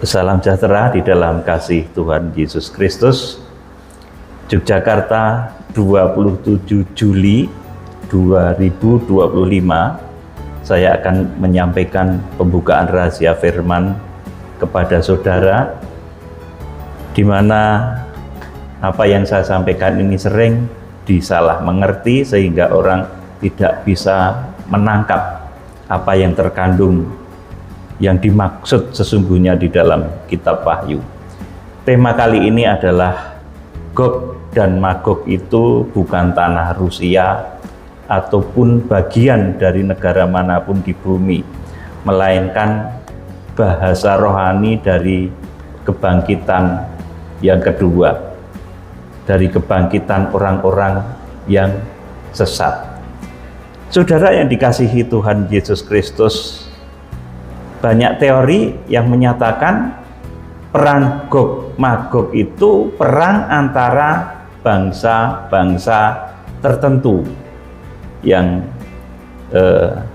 Salam sejahtera di dalam kasih Tuhan Yesus Kristus. Yogyakarta, 27 Juli 2025. Saya akan menyampaikan pembukaan rahasia firman kepada saudara, di mana apa yang saya sampaikan ini sering disalah mengerti sehingga orang tidak bisa menangkap apa yang terkandung, yang dimaksud sesungguhnya di dalam kitab Wahyu. Tema kali ini adalah Gog dan Magog itu bukan tanah Rusia ataupun bagian dari negara manapun di bumi, melainkan bahasa rohani dari kebangkitan yang kedua, dari kebangkitan orang-orang yang sesat. Saudara yang dikasihi Tuhan Yesus Kristus, banyak teori yang menyatakan perang Gog Magog itu perang antara bangsa-bangsa tertentu yang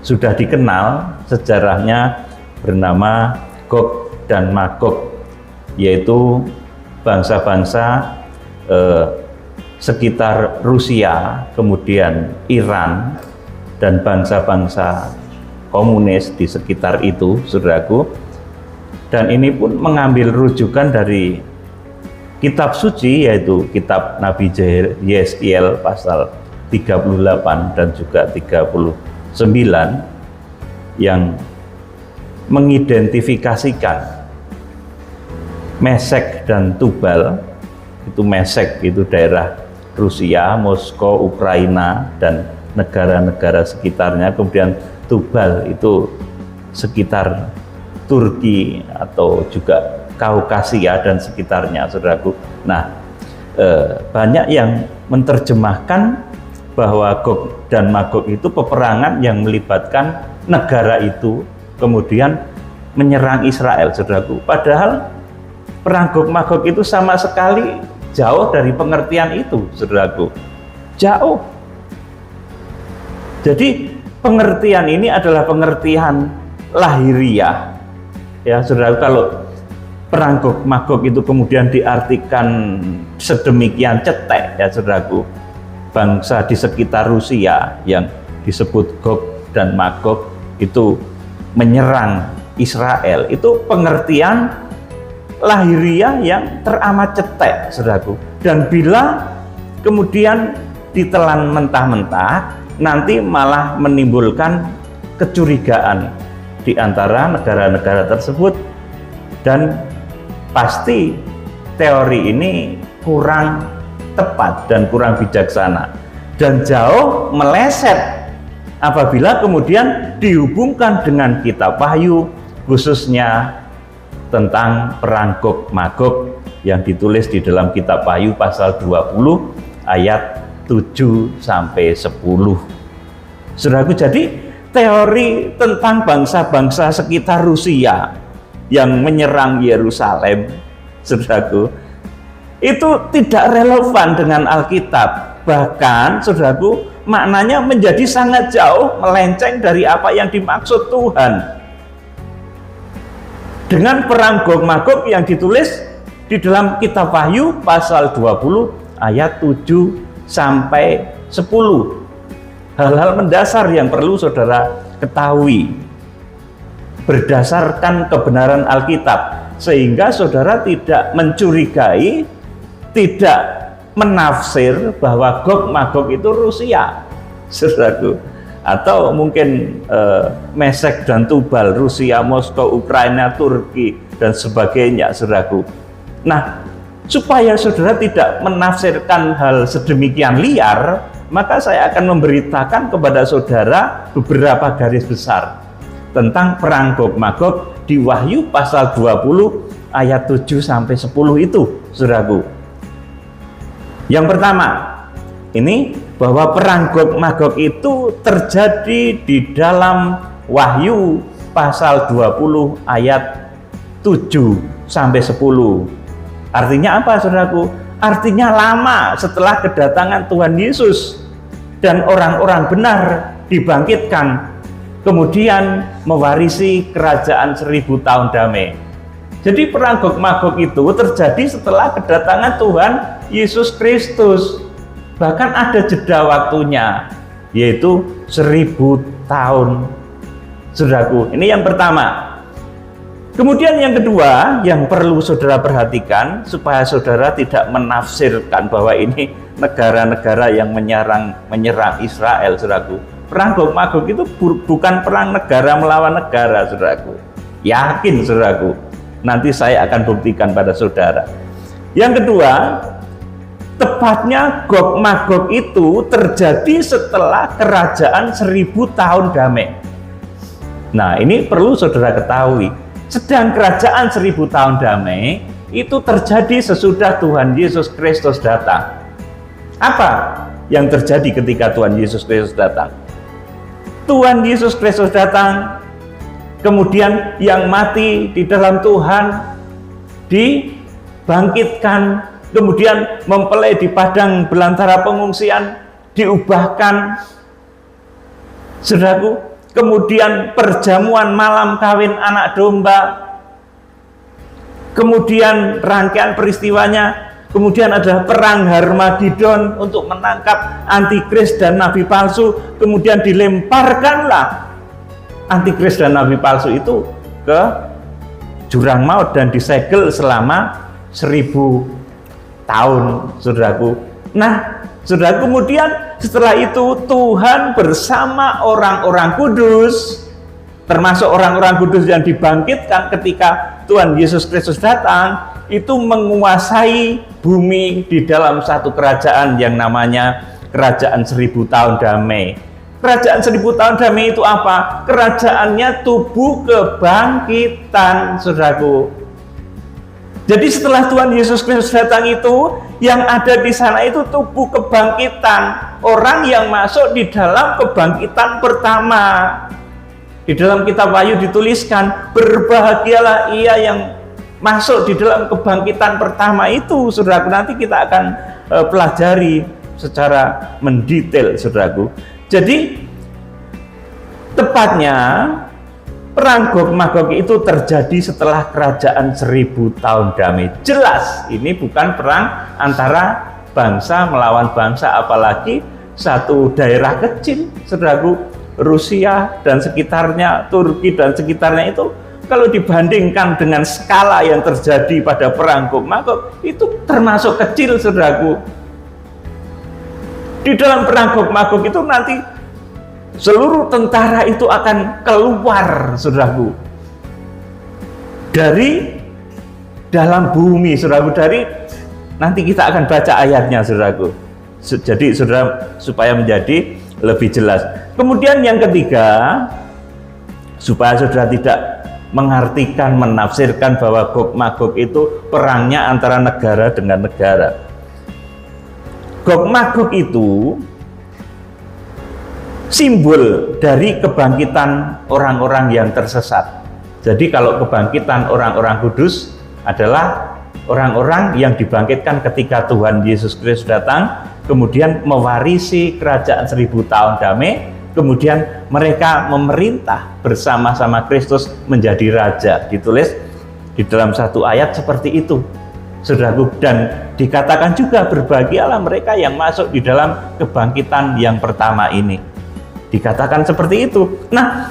sudah dikenal sejarahnya bernama Gog dan Magog, yaitu bangsa-bangsa sekitar Rusia, kemudian Iran, dan bangsa-bangsa komunis di sekitar itu, saudaraku. Dan ini pun mengambil rujukan dari kitab suci, yaitu kitab Nabi Yeskiel pasal 38 dan juga 39, yang mengidentifikasikan Mesek dan Tubal. Itu Mesek itu daerah Rusia, Moskow, Ukraina, dan negara-negara sekitarnya. Kemudian Tubal itu sekitar Turki atau juga Kaukasia dan sekitarnya, saudaraku. Nah, banyak yang menerjemahkan bahwa Gog dan Magog itu peperangan yang melibatkan negara itu kemudian menyerang Israel, saudaraku. Padahal perang Gog Magog itu sama sekali jauh dari pengertian itu, saudaraku. Jauh. Jadi pengertian ini adalah pengertian lahiriah, ya saudara. Kalau perang Gog Magog itu kemudian diartikan sedemikian cetek, ya saudaraku, bangsa di sekitar Rusia yang disebut Gog dan Magog itu menyerang Israel, itu pengertian lahiriah yang teramat cetek, saudaraku. Dan bila kemudian ditelan mentah-mentah, nanti malah menimbulkan kecurigaan di antara negara-negara tersebut, dan pasti teori ini kurang tepat dan kurang bijaksana dan jauh meleset apabila kemudian dihubungkan dengan kitab Wahyu, khususnya tentang perang Gog Magog yang ditulis di dalam kitab Wahyu pasal 20 ayat 7-10. Saudaraku, jadi teori tentang bangsa-bangsa sekitar Rusia yang menyerang Yerusalem, saudaraku, itu tidak relevan dengan Alkitab. Bahkan, saudaraku, maknanya menjadi sangat jauh melenceng dari apa yang dimaksud Tuhan dengan perang Gog Magog yang ditulis di dalam kitab Wahyu pasal 20 ayat 7-10. Hal-hal mendasar yang perlu saudara ketahui berdasarkan kebenaran Alkitab, sehingga saudara tidak mencurigai, tidak menafsir bahwa Gog Magog itu Rusia, saudaraku, atau mungkin Mesek dan Tubal, Rusia, Moskow, Ukraina, Turki, dan sebagainya, saudaraku. Nah, supaya saudara tidak menafsirkan hal sedemikian liar, maka saya akan memberitakan kepada saudara beberapa garis besar tentang perang Gog Magog di Wahyu pasal 20 ayat 7-10 itu, saudaraku. Yang pertama, ini bahwa perang Gog Magog itu terjadi di dalam Wahyu pasal 20 ayat 7-10. Artinya apa, saudaraku? Artinya lama setelah kedatangan Tuhan Yesus dan orang-orang benar dibangkitkan, kemudian mewarisi kerajaan 1000 tahun damai. Jadi perang Gog Magog itu terjadi setelah kedatangan Tuhan Yesus Kristus. Bahkan ada jeda waktunya, yaitu 1000 tahun. Saudaraku, ini yang pertama. Kemudian yang kedua yang perlu saudara perhatikan, supaya saudara tidak menafsirkan bahwa ini negara-negara yang menyerang Israel, saudaraku. Perang Gog Magog itu bukan perang negara melawan negara, saudaraku. Yakin, saudaraku. Nanti saya akan buktikan pada saudara. Yang kedua, tepatnya Gog Magog itu terjadi setelah kerajaan 1000 tahun damai. Nah, ini perlu saudara ketahui. Sedang kerajaan 1000 tahun damai itu terjadi sesudah Tuhan Yesus Kristus datang. Apa yang terjadi ketika Tuhan Yesus Kristus datang? Tuhan Yesus Kristus datang, kemudian yang mati di dalam Tuhan dibangkitkan, kemudian mempelai di padang belantara pengungsian diubahkan, saudaraku. Kemudian perjamuan malam kawin anak domba, kemudian rangkaian peristiwanya, kemudian adalah perang Harmagedon untuk menangkap antikris dan nabi palsu. Kemudian dilemparkanlah antikris dan nabi palsu itu ke jurang maut dan disegel selama 1000 tahun, saudaraku. Nah, saudara, kemudian setelah itu Tuhan bersama orang-orang kudus, termasuk orang-orang kudus yang dibangkitkan ketika Tuhan Yesus Kristus datang, itu menguasai bumi di dalam satu kerajaan yang namanya kerajaan 1000 tahun damai. Kerajaan 1000 tahun damai itu apa? Kerajaannya tubuh kebangkitan, saudaraku. Jadi setelah Tuhan Yesus Kristus datang itu, yang ada di sana itu tubuh kebangkitan, orang yang masuk di dalam kebangkitan pertama. Di dalam kitab Wahyu dituliskan, berbahagialah ia yang masuk di dalam kebangkitan pertama itu, saudaraku. Nanti kita akan pelajari secara mendetail, saudaraku. Jadi tepatnya perang Gog Magog itu terjadi setelah kerajaan 1000 tahun damai. Jelas ini bukan perang antara bangsa melawan bangsa, apalagi satu daerah kecil, saudaraku. Rusia dan sekitarnya, Turki dan sekitarnya itu, kalau dibandingkan dengan skala yang terjadi pada perang Gog Magog, itu termasuk kecil, saudaraku. Di dalam perang Gog Magog itu nanti seluruh tentara itu akan keluar, saudaraku, dari dalam bumi, saudaraku. Nanti kita akan baca ayatnya, saudaraku. Jadi saudara, supaya menjadi lebih jelas. Kemudian yang ketiga, supaya saudara tidak mengartikan, menafsirkan bahwa Gog Magog itu perangnya antara negara dengan negara. Gog Magog itu simbol dari kebangkitan orang-orang yang tersesat. Jadi kalau kebangkitan orang-orang kudus adalah orang-orang yang dibangkitkan ketika Tuhan Yesus Kristus datang, kemudian mewarisi kerajaan 1000 tahun damai, kemudian mereka memerintah bersama-sama Kristus menjadi raja. Ditulis di dalam satu ayat seperti itu, saudaraku. Dan dikatakan juga, berbahagialah mereka yang masuk di dalam kebangkitan yang pertama ini. Dikatakan seperti itu. Nah,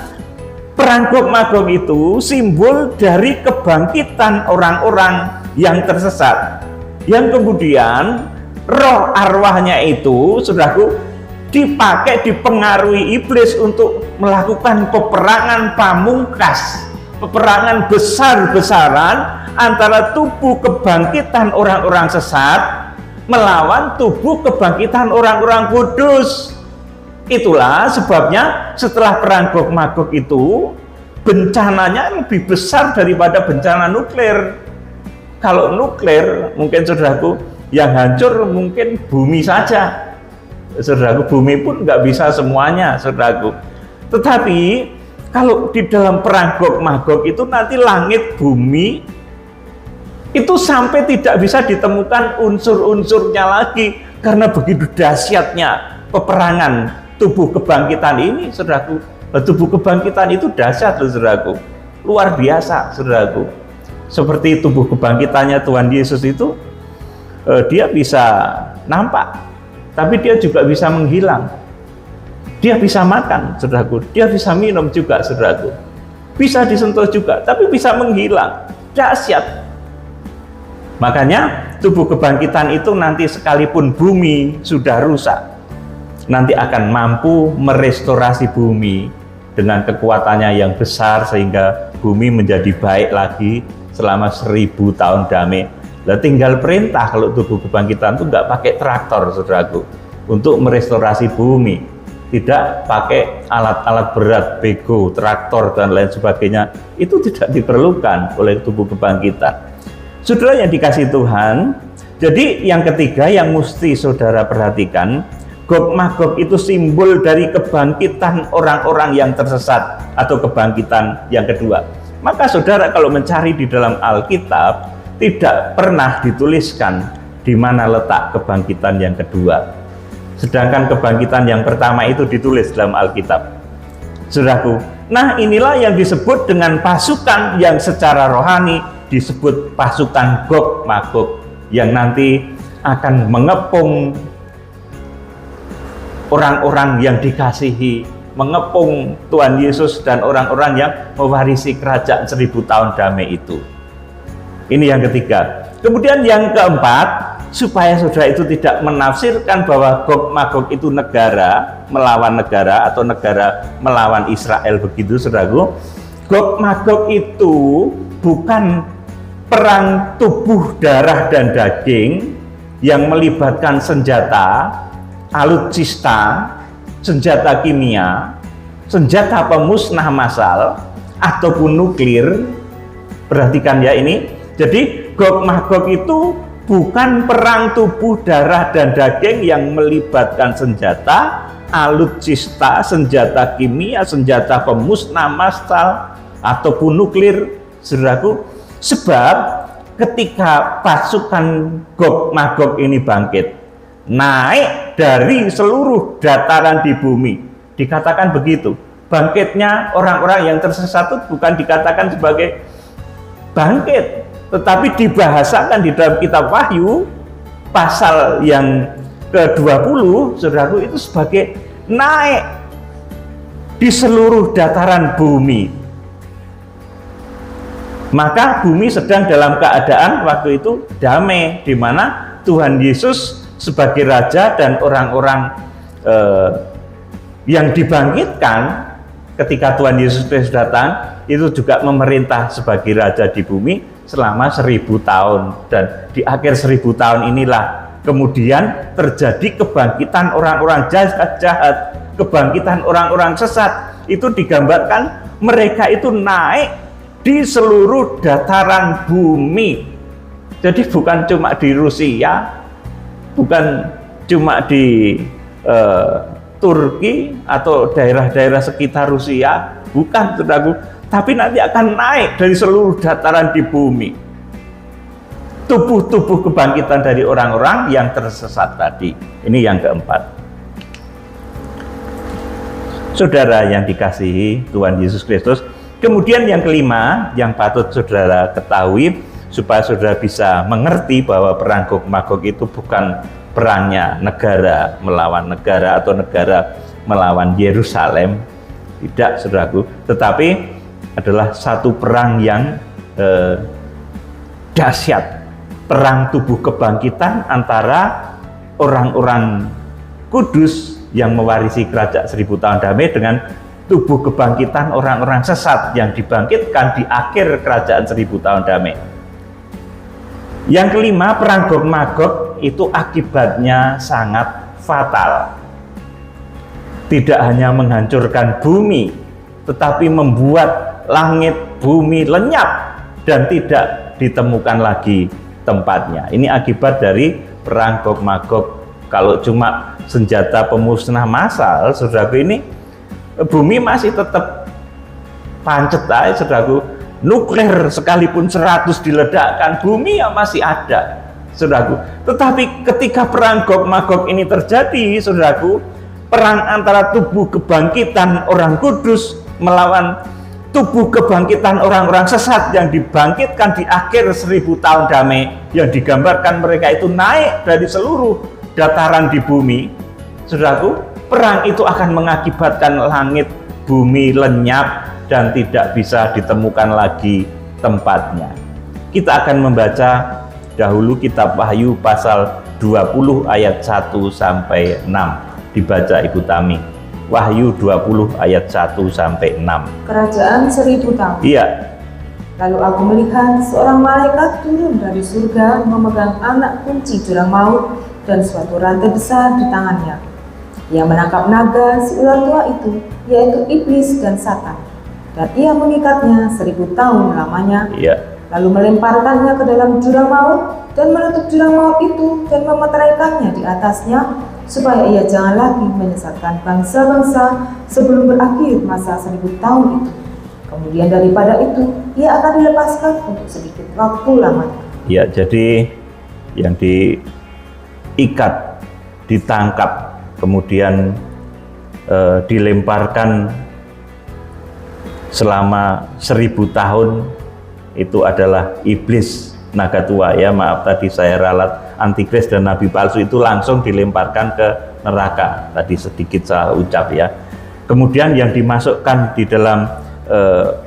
perang Gog Magog itu simbol dari kebangkitan orang-orang yang tersesat, yang kemudian roh arwahnya itu, saudaraku, dipakai, dipengaruhi iblis untuk melakukan peperangan pamungkas, peperangan besar-besaran antara tubuh kebangkitan orang-orang sesat melawan tubuh kebangkitan orang-orang kudus. Itulah sebabnya setelah perang Gog Magog itu bencananya lebih besar daripada bencana nuklir. Kalau nuklir, mungkin saudaraku, yang hancur mungkin bumi saja, saudaraku. Bumi pun nggak bisa semuanya, saudaraku. Tetapi kalau di dalam perang Gog Magog itu nanti langit bumi itu sampai tidak bisa ditemukan unsur-unsurnya lagi, karena begitu dahsyatnya peperangan tubuh kebangkitan ini, saudaraku. Tubuh kebangkitan itu dahsyat, saudaraku, luar biasa, saudaraku. seperti tubuh kebangkitannya Tuhan Yesus itu, dia bisa nampak, tapi dia juga bisa menghilang. Dia bisa makan, saudaraku, dia bisa minum juga, saudaraku, bisa disentuh juga, tapi bisa menghilang. Dahsyat. Makanya tubuh kebangkitan itu nanti sekalipun bumi sudah rusak, nanti akan mampu merestorasi bumi dengan kekuatannya yang besar sehingga bumi menjadi baik lagi selama 1000 tahun damai. Lah tinggal perintah kalau tubuh kebangkitan itu nggak pakai traktor, saudaraku, untuk merestorasi bumi, tidak pakai alat-alat berat, bego, traktor dan lain sebagainya, itu tidak diperlukan oleh tubuh kebangkitan. Saudara yang dikasih Tuhan, jadi yang ketiga yang mesti saudara perhatikan, Gog Magog itu simbol dari kebangkitan orang-orang yang tersesat atau kebangkitan yang kedua. Maka saudara kalau mencari di dalam Alkitab, tidak pernah dituliskan di mana letak kebangkitan yang kedua. Sedangkan kebangkitan yang pertama itu ditulis dalam Alkitab. Saudaraku, nah inilah yang disebut dengan pasukan yang secara rohani disebut pasukan Gog Magog, yang nanti akan mengepung orang-orang yang dikasihi, mengepung Tuhan Yesus dan orang-orang yang mewarisi kerajaan 1000 tahun damai itu. Ini yang ketiga. Kemudian yang keempat, supaya saudara itu tidak menafsirkan bahwa Gog Magog itu negara melawan negara atau negara melawan Israel begitu, saudaraku. Gog Magog itu bukan perang tubuh darah dan daging yang melibatkan senjata, alutsista, senjata kimia, senjata pemusnah massal, ataupun nuklir. Perhatikan ya ini. Jadi Gog Magog itu bukan perang tubuh darah dan daging yang melibatkan senjata, alutsista, senjata kimia, senjata pemusnah massal, ataupun nuklir, saudaraku. Sebab ketika pasukan Gog Magog ini bangkit, naik dari seluruh dataran di bumi, dikatakan begitu. Bangkitnya orang-orang yang tersesat itu bukan dikatakan sebagai bangkit, tetapi dibahasakan di dalam kitab Wahyu pasal yang ke-20, saudaraku, itu sebagai naik di seluruh dataran bumi. Maka bumi sedang dalam keadaan waktu itu damai, di mana Tuhan Yesus sebagai raja dan orang-orang yang dibangkitkan ketika Tuhan Yesus Kristus datang itu juga memerintah sebagai raja di bumi selama 1000 tahun. Dan di akhir 1000 tahun inilah kemudian terjadi kebangkitan orang-orang jahat, kebangkitan orang-orang sesat. Itu digambarkan mereka itu naik di seluruh dataran bumi. Jadi bukan cuma di Rusia, bukan cuma di Turki atau daerah-daerah sekitar Rusia, bukan, saudaraku, tapi nanti akan naik dari seluruh dataran di bumi. Tubuh-tubuh kebangkitan dari orang-orang yang tersesat tadi. Ini yang keempat. Saudara yang dikasihi Tuhan Yesus Kristus, kemudian yang kelima yang patut saudara ketahui supaya saudara bisa mengerti bahwa perang Gog Magog itu bukan perangnya negara melawan negara atau negara melawan Yerusalem, tidak, saudaraku, tetapi adalah satu perang yang dahsyat, perang tubuh kebangkitan antara orang-orang kudus yang mewarisi kerajaan 1000 tahun damai dengan tubuh kebangkitan orang-orang sesat yang dibangkitkan di akhir kerajaan 1000 tahun damai. Yang kelima, perang Gog Magog itu akibatnya sangat fatal. Tidak hanya menghancurkan bumi, tetapi membuat langit bumi lenyap dan tidak ditemukan lagi tempatnya. Ini akibat dari perang Gog Magog. Kalau cuma senjata pemusnah massal, saudaraku, ini bumi masih tetap pancet aja, saudaraku. Nuklir sekalipun 100 diledakkan, bumi ya masih ada, saudaraku. Tetapi ketika perang Gog Magog ini terjadi, saudaraku, perang antara tubuh kebangkitan orang kudus melawan tubuh kebangkitan orang-orang sesat yang dibangkitkan di akhir 1000 tahun damai, yang digambarkan mereka itu naik dari seluruh dataran di bumi. Saudaraku, perang itu akan mengakibatkan langit bumi lenyap dan tidak bisa ditemukan lagi tempatnya. Kita akan membaca dahulu kitab Wahyu pasal 20 ayat 1 sampai 6. Dibaca Ibu Tami. Wahyu 20 ayat 1 sampai 6. Kerajaan 1000 tahun. Iya. Lalu aku melihat seorang malaikat turun dari surga memegang anak kunci jurang maut dan suatu rantai besar di tangannya. Ia menangkap naga si ular tua itu, yaitu iblis dan Satan, dan ia mengikatnya 1000 tahun lamanya. Iya. Lalu melemparkannya ke dalam jurang maut dan menutup jurang maut itu dan memeteraikannya di atasnya, supaya ia jangan lagi menyesatkan bangsa-bangsa sebelum berakhir masa 1000 tahun itu. Kemudian daripada itu, ia akan dilepaskan untuk sedikit waktu lamanya. Ya, jadi yang diikat, ditangkap, kemudian dilemparkan selama 1000 tahun itu adalah iblis, naga tua, ya maaf tadi saya ralat, antikris dan nabi palsu itu langsung dilemparkan ke neraka, tadi sedikit salah ucap ya. Kemudian yang dimasukkan di dalam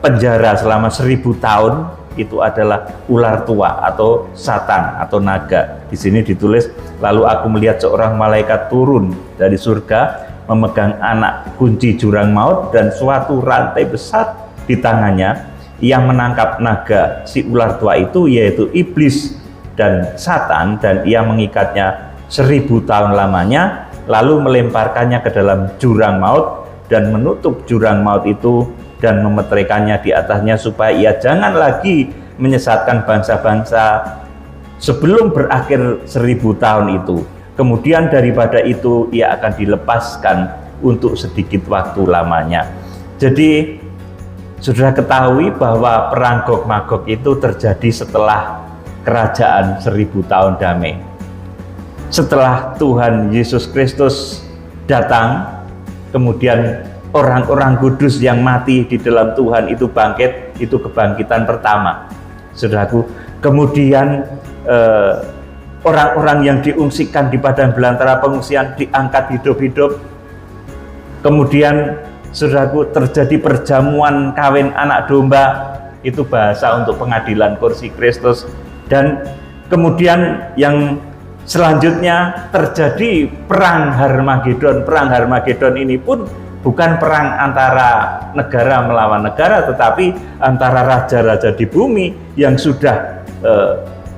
penjara selama 1000 tahun itu adalah ular tua atau Satan atau naga. Di sini ditulis, lalu aku melihat seorang malaikat turun dari surga memegang anak kunci jurang maut dan suatu rantai besar di tangannya. Ia menangkap naga si ular tua itu, yaitu iblis dan Satan, dan ia mengikatnya 1000 tahun lamanya, lalu melemparkannya ke dalam jurang maut dan menutup jurang maut itu dan memeteraikannya di atasnya, supaya ia jangan lagi menyesatkan bangsa-bangsa sebelum berakhir 1000 tahun itu. Kemudian daripada itu ia akan dilepaskan untuk sedikit waktu lamanya. Jadi saudara ketahui bahwa perang Gog Magog itu terjadi setelah kerajaan 1000 tahun damai. Setelah Tuhan Yesus Kristus datang, kemudian orang-orang kudus yang mati di dalam Tuhan itu bangkit, itu kebangkitan pertama, saudaraku. Kemudian orang-orang yang diungsikan di padang belantara pengungsian diangkat hidup-hidup. Kemudian saudaraku, terjadi perjamuan kawin anak domba, itu bahasa untuk pengadilan kursi Kristus. Dan kemudian yang selanjutnya terjadi perang Harmagedon. Perang Harmagedon ini pun bukan perang antara negara melawan negara, tetapi antara raja-raja di bumi yang sudah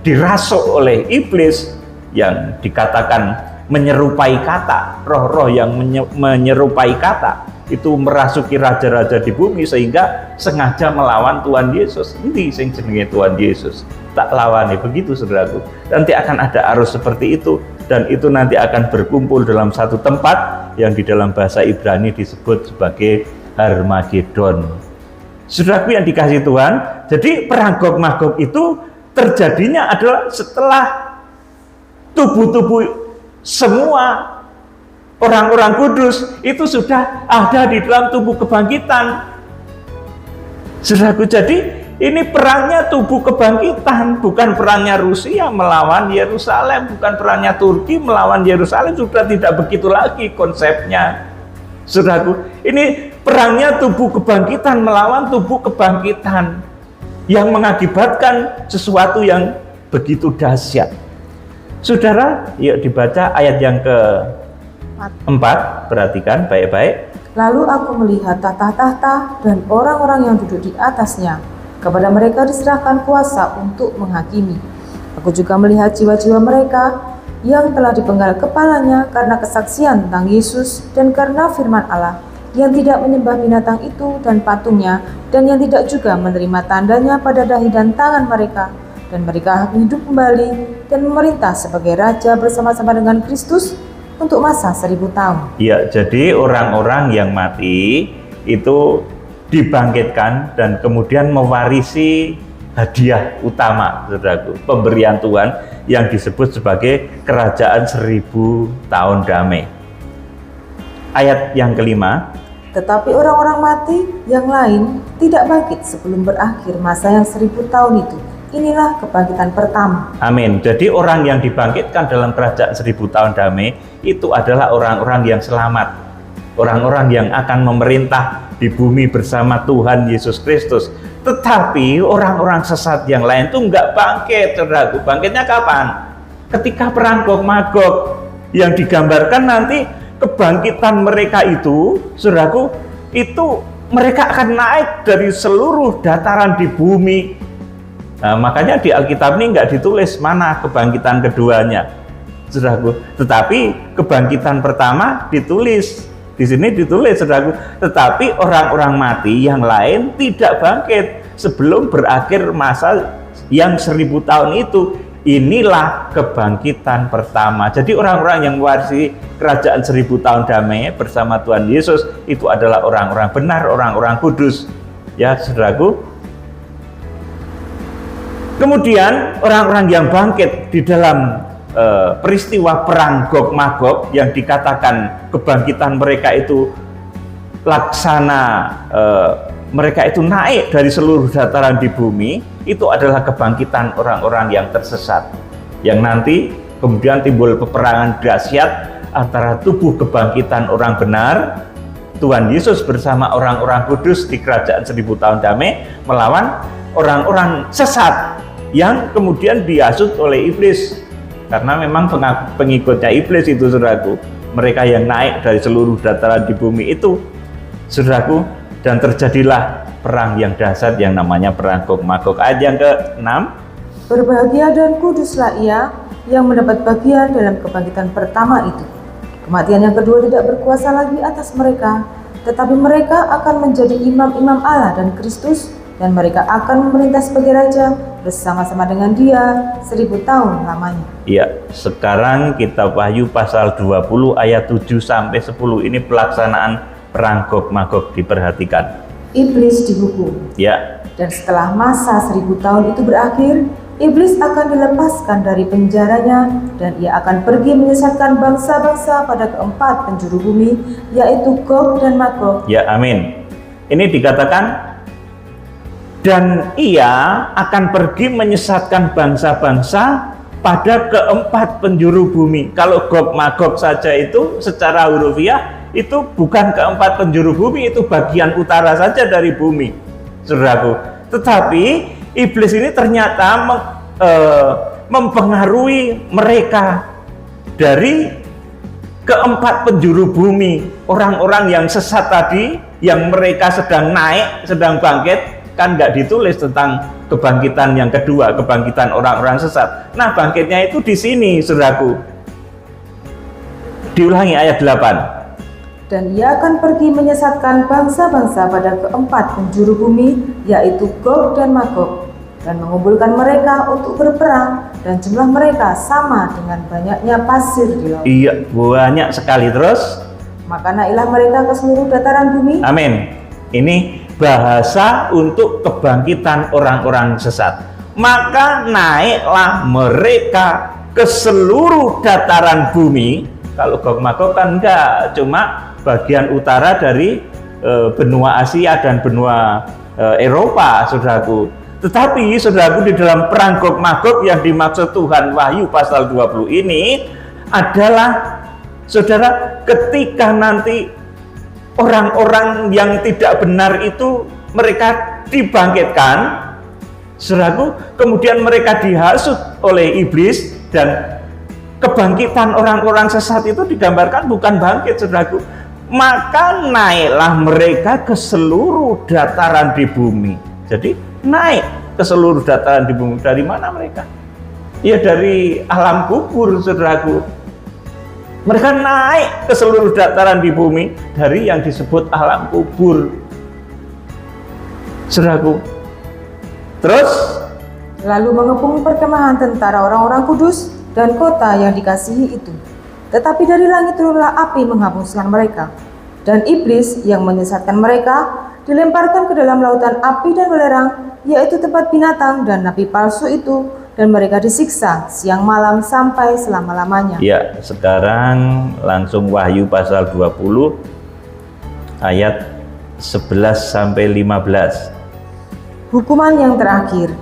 dirasuk oleh iblis, yang dikatakan menyerupai kata, roh-roh yang menyerupai kata itu merasuki raja-raja di bumi sehingga sengaja melawan Tuhan Yesus. Ini sing jenenge Tuhan Yesus, tak lawani, begitu saudaraku. Nanti akan ada arus seperti itu, dan itu nanti akan berkumpul dalam satu tempat yang di dalam bahasa Ibrani disebut sebagai Harmagedon. Saudaraku yang dikasihi Tuhan, jadi perang Gog Magog itu terjadinya adalah setelah tubuh-tubuh semua orang-orang kudus itu sudah ada di dalam tubuh kebangkitan. Saudaraku, jadi ini perangnya tubuh kebangkitan, bukan perangnya Rusia melawan Yerusalem, bukan perangnya Turki melawan Yerusalem. Sudah tidak begitu lagi konsepnya, saudaraku. Ini perangnya tubuh kebangkitan melawan tubuh kebangkitan, yang mengakibatkan sesuatu yang begitu dahsyat. Saudara, yuk dibaca ayat yang ke-4, perhatikan baik-baik. Lalu aku melihat tahta-tahta dan orang-orang yang duduk di atasnya. Kepada mereka diserahkan kuasa untuk menghakimi. Aku juga melihat jiwa-jiwa mereka yang telah dipenggal kepalanya karena kesaksian tentang Yesus dan karena firman Allah, yang tidak menyembah binatang itu dan patungnya, dan yang tidak juga menerima tandanya pada dahi dan tangan mereka. Dan mereka hidup kembali dan memerintah sebagai raja bersama-sama dengan Kristus untuk masa 1000 tahun. Ya, jadi orang-orang yang mati itu dibangkitkan dan kemudian mewarisi hadiah utama, saudaraku, pemberian Tuhan yang disebut sebagai kerajaan 1000 tahun damai. Ayat yang kelima, Tetapi orang-orang mati yang lain tidak bangkit sebelum berakhir masa yang 1000 tahun itu. Inilah kebangkitan pertama. Amin. Jadi orang yang dibangkitkan dalam kerajaan 1000 tahun damai itu adalah orang-orang yang selamat. Orang-orang yang akan memerintah di bumi bersama Tuhan Yesus Kristus. Tetapi orang-orang sesat yang lain itu enggak bangkit, saudaraku. Bangkitnya kapan? Ketika perang Gog Magog, yang digambarkan nanti kebangkitan mereka itu, saudaraku, itu mereka akan naik dari seluruh dataran di bumi. Nah, makanya di Alkitab ini nggak ditulis mana kebangkitan keduanya, saudaraku. Tetapi kebangkitan pertama ditulis. Di sini ditulis, saudaraku. Tetapi orang-orang mati yang lain tidak bangkit sebelum berakhir masa yang 1000 tahun itu. Inilah kebangkitan pertama. Jadi orang-orang yang mewarisi kerajaan 1000 tahun damai bersama Tuhan Yesus itu adalah orang-orang benar, orang-orang kudus. Ya, saudaraku. Kemudian orang-orang yang bangkit di dalam peristiwa perang Gog Magog yang dikatakan kebangkitan mereka itu laksana, mereka itu naik dari seluruh dataran di bumi, itu adalah kebangkitan orang-orang yang tersesat, yang nanti kemudian timbul peperangan dahsyat antara tubuh kebangkitan orang benar, Tuhan Yesus bersama orang-orang kudus di kerajaan 1000 tahun damai, melawan orang-orang sesat yang kemudian dihasut oleh iblis. Karena memang pengikutnya iblis itu, saudaraku, mereka yang naik dari seluruh dataran di bumi itu, saudaraku, dan terjadilah perang yang dahsyat yang namanya perang Gog Magog. Ayat yang ke-6, Berbahagia dan kuduslah ia yang mendapat bagian dalam kebangkitan pertama itu. Kematian yang kedua tidak berkuasa lagi atas mereka, tetapi mereka akan menjadi imam-imam Allah dan Kristus, dan mereka akan memerintah sebagai raja bersama-sama dengan Dia 1000 tahun lamanya. Ya, sekarang kitab Wahyu pasal 20 ayat 7 sampai 10 ini pelaksanaan perang Gog Magog, diperhatikan. Iblis dihukum. Ya, Dan setelah masa 1000 tahun itu berakhir, iblis akan dilepaskan dari penjaranya dan ia akan pergi menyesatkan bangsa-bangsa pada keempat penjuru bumi, yaitu Gog dan Magog. ya, amin. Ini dikatakan, dan ia akan pergi menyesatkan bangsa-bangsa pada keempat penjuru bumi. Kalau Gog Magog saja itu secara hurufiah itu bukan keempat penjuru bumi, itu bagian utara saja dari bumi, saudaraku. Tetapi iblis ini ternyata mempengaruhi mereka dari keempat penjuru bumi. Orang-orang yang sesat tadi, yang mereka sedang naik, sedang bangkit, kan nggak ditulis tentang kebangkitan yang kedua, kebangkitan orang-orang sesat. Nah, bangkitnya itu di sini, saudaraku. Diulangi ayat 8. Dan ia akan pergi menyesatkan bangsa-bangsa pada keempat penjuru bumi, yaitu Gog dan Magog, dan mengumpulkan mereka untuk berperang, dan jumlah mereka sama dengan banyaknya pasir di laut. Iya, banyak sekali. Terus, Maka naiklah mereka ke seluruh dataran bumi. amin. Ini bahasa untuk kebangkitan orang-orang sesat. Maka naiklah mereka ke seluruh dataran bumi. Kalau Gog Magog kan enggak, cuma bagian utara dari benua Asia dan benua Eropa, saudaraku. Tetapi saudaraku, di dalam perang Gog Magog yang dimaksud Tuhan Wahyu pasal 20 ini adalah, saudara, ketika nanti orang-orang yang tidak benar itu mereka dibangkitkan, saudaraku, kemudian mereka dihasut oleh iblis, dan kebangkitan orang-orang sesat itu digambarkan bukan bangkit, saudaraku. Maka naiklah mereka ke seluruh dataran di bumi. Jadi naik ke seluruh dataran di bumi. Dari mana mereka? Ya dari alam kubur, saudaraku. Mereka naik ke seluruh dataran di bumi dari yang disebut alam kubur, saudaraku. Terus, Lalu mengepung perkemahan tentara orang-orang kudus dan kota yang dikasihi itu. Tetapi dari langit turunlah api menghanguskan mereka, dan iblis yang menyesatkan mereka dilemparkan ke dalam lautan api dan belerang, yaitu tempat binatang dan nabi palsu itu, dan mereka disiksa siang malam sampai selama-lamanya. ya, sekarang langsung Wahyu pasal 20 ayat 11 sampai 15. Hukuman yang terakhir.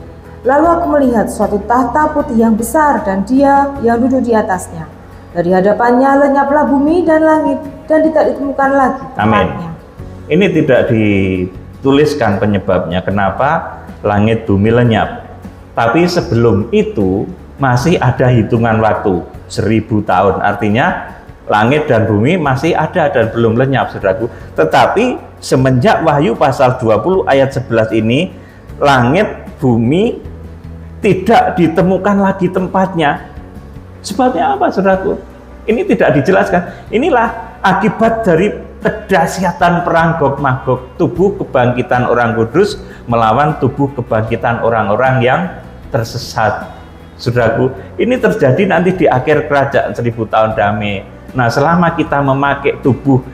Lalu aku melihat suatu tahta putih yang besar dan Dia yang duduk di atasnya. Dari hadapannya lenyaplah bumi dan langit dan tidak ditemukan lagi tempatnya. Ini tidak dituliskan penyebabnya kenapa langit bumi lenyap. Tapi sebelum itu masih ada hitungan waktu 1000 tahun. Artinya langit dan bumi masih ada dan belum lenyap, saudaraku. Tetapi semenjak Wahyu pasal 20 ayat 11 ini, langit bumi tidak ditemukan lagi tempatnya. Sebabnya apa, saudaraku? Ini tidak dijelaskan. Inilah akibat dari kedahsyatan perang Gog Magog, tubuh kebangkitan orang kudus melawan tubuh kebangkitan orang-orang yang tersesat. Saudaraku, ini terjadi nanti di akhir kerajaan 1000 tahun damai. Nah, selama kita memakai tubuh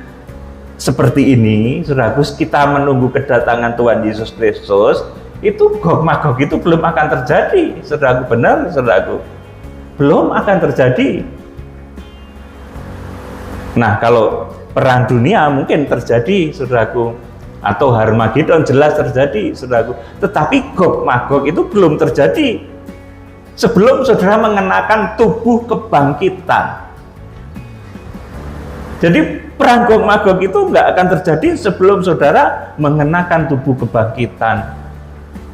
seperti ini, saudaraku, kita menunggu kedatangan Tuhan Yesus Kristus, itu Gog Magog itu belum akan terjadi, saudaraku. Benar, saudaraku, belum akan terjadi. Nah, kalau perang dunia mungkin terjadi, saudaraku, atau Harmagedon jelas terjadi, saudaraku. Tetapi Gog Magog itu belum terjadi sebelum saudara mengenakan tubuh kebangkitan. Jadi perang Gog Magog itu nggak akan terjadi sebelum saudara mengenakan tubuh kebangkitan.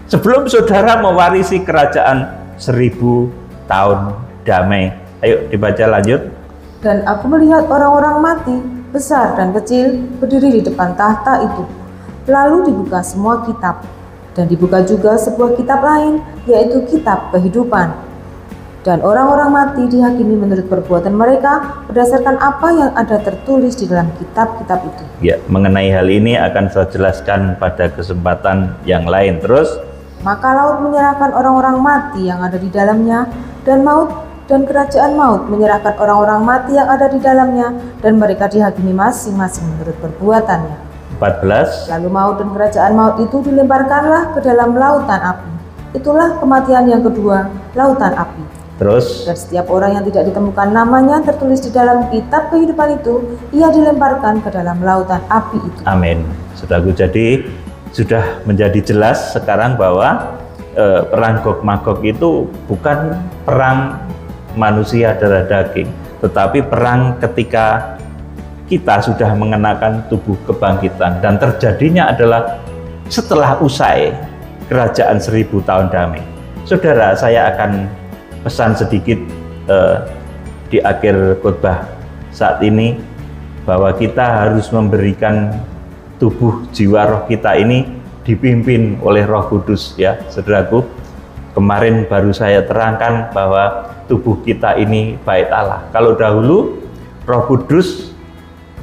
Sebelum saudara mewarisi kerajaan 1000 tahun damai. Ayo dibaca lanjut. Dan aku melihat orang-orang mati, besar dan kecil, berdiri di depan tahta itu. Lalu dibuka semua kitab. Dan dibuka juga sebuah kitab lain, yaitu kitab kehidupan. Dan orang-orang mati dihakimi menurut perbuatan mereka berdasarkan apa yang ada tertulis di dalam kitab-kitab itu. Ya, mengenai hal ini akan saya jelaskan pada kesempatan yang lain. Terus, maka laut menyerahkan orang-orang mati yang ada di dalamnya, dan maut dan kerajaan maut menyerahkan orang-orang mati yang ada di dalamnya, dan mereka dihakimi masing-masing menurut perbuatannya. 14. Lalu maut dan kerajaan maut itu dilemparkanlah ke dalam lautan api. Itulah kematian yang kedua, lautan api. Terus, Dan setiap orang yang tidak ditemukan namanya tertulis di dalam kitab kehidupan itu, ia dilemparkan ke dalam lautan api itu. amin. Saudaraku, jadi sudah menjadi jelas sekarang bahwa perang Gog Magog itu bukan perang manusia darah daging, tetapi perang ketika kita sudah mengenakan tubuh kebangkitan, dan terjadinya adalah setelah usai kerajaan 1000 tahun damai. Saudara, saya akan pesan sedikit di akhir khotbah saat ini, bahwa kita harus memberikan tubuh jiwa roh kita ini dipimpin oleh Roh Kudus, ya saudaraku. Kemarin baru saya terangkan bahwa tubuh kita ini bait Allah. Kalau dahulu Roh Kudus,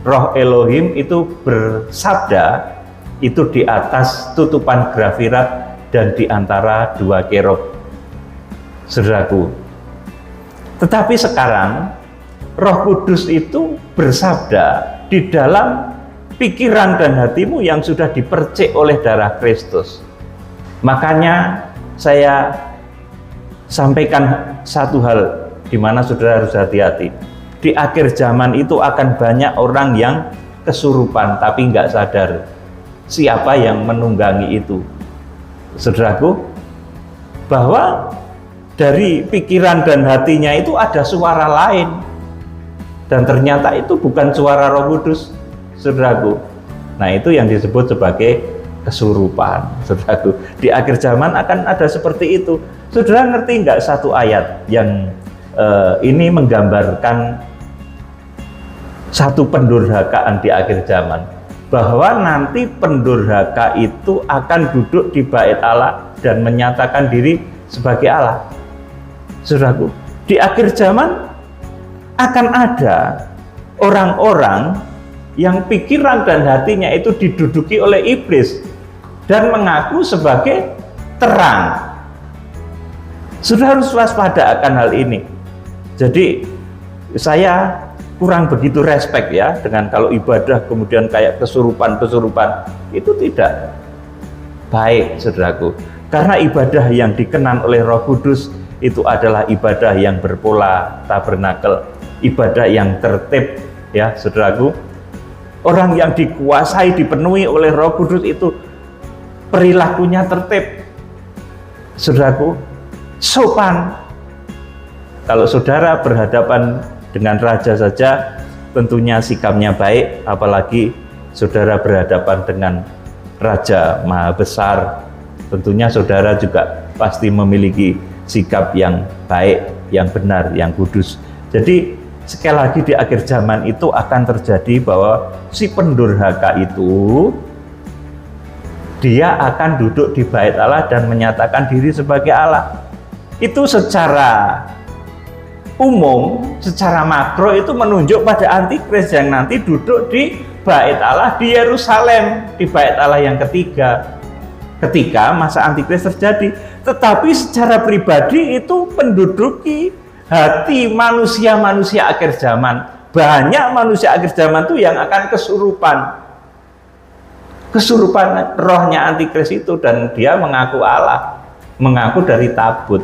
Roh Elohim itu bersabda itu di atas tutupan grafirat dan di antara dua kerub, saudaraku. Tetapi sekarang Roh Kudus itu bersabda di dalam pikiran dan hatimu yang sudah dipercik oleh darah Kristus. Makanya saya sampaikan satu hal di mana saudara harus hati-hati. Di akhir zaman itu akan banyak orang yang kesurupan tapi nggak sadar siapa yang menunggangi itu. Saudaraku, bahwa dari pikiran dan hatinya itu ada suara lain, dan ternyata itu bukan suara Roh Kudus, saudaraku. Nah, itu yang disebut sebagai kesurupan, saudaraku. Di akhir zaman akan ada seperti itu. Saudara ngerti nggak satu ayat yang ini menggambarkan satu pendurhakaan di akhir zaman, bahwa nanti pendurhaka itu akan duduk di bait Allah dan menyatakan diri sebagai Allah. Saudaraku, di akhir zaman akan ada orang-orang yang pikiran dan hatinya itu diduduki oleh iblis dan mengaku sebagai terang. Sudah harus waspada akan hal ini. Jadi saya kurang begitu respect ya dengan kalau ibadah kemudian kayak kesurupan-kesurupan, itu tidak baik, saudaraku. Karena ibadah yang dikenan oleh Roh Kudus itu adalah ibadah yang berpola tabernakel, ibadah yang tertib, ya saudaraku. Orang yang dikuasai, dipenuhi oleh Roh Kudus itu perilakunya tertib. Saudaraku, sopan. Kalau saudara berhadapan dengan raja saja, tentunya sikapnya baik, apalagi saudara berhadapan dengan raja maha besar, tentunya saudara juga pasti memiliki sikap yang baik, yang benar, yang kudus. Jadi sekali lagi di akhir zaman itu akan terjadi bahwa si pendurhaka itu dia akan duduk di bait Allah dan menyatakan diri sebagai Allah. Itu secara umum, secara makro itu menunjuk pada antikris yang nanti duduk di bait Allah di Yerusalem, di bait Allah yang ketiga ketika masa antikris terjadi. Tetapi secara pribadi itu menduduki hati manusia-manusia akhir zaman. Banyak manusia akhir zaman itu yang akan kesurupan rohnya antikris itu, dan dia mengaku Allah, mengaku dari tabut.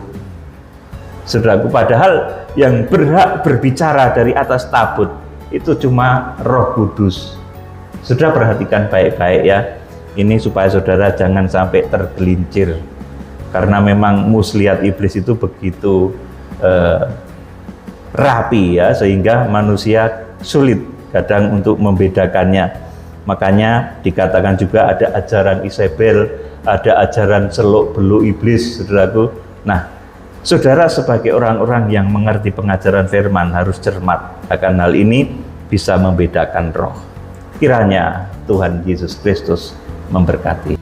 Saudaraku, padahal yang berhak berbicara dari atas tabut itu cuma Roh Kudus. Saudara perhatikan baik-baik ya, ini supaya saudara jangan sampai tergelincir, karena memang muslihat iblis itu begitu rapi ya, sehingga manusia sulit kadang untuk membedakannya. Makanya dikatakan juga ada ajaran Isabel, ada ajaran seluk-beluk iblis, saudaraku. Nah, saudara sebagai orang-orang yang mengerti pengajaran firman harus cermat akan hal ini, bisa membedakan roh. Kiranya Tuhan Yesus Kristus memberkati.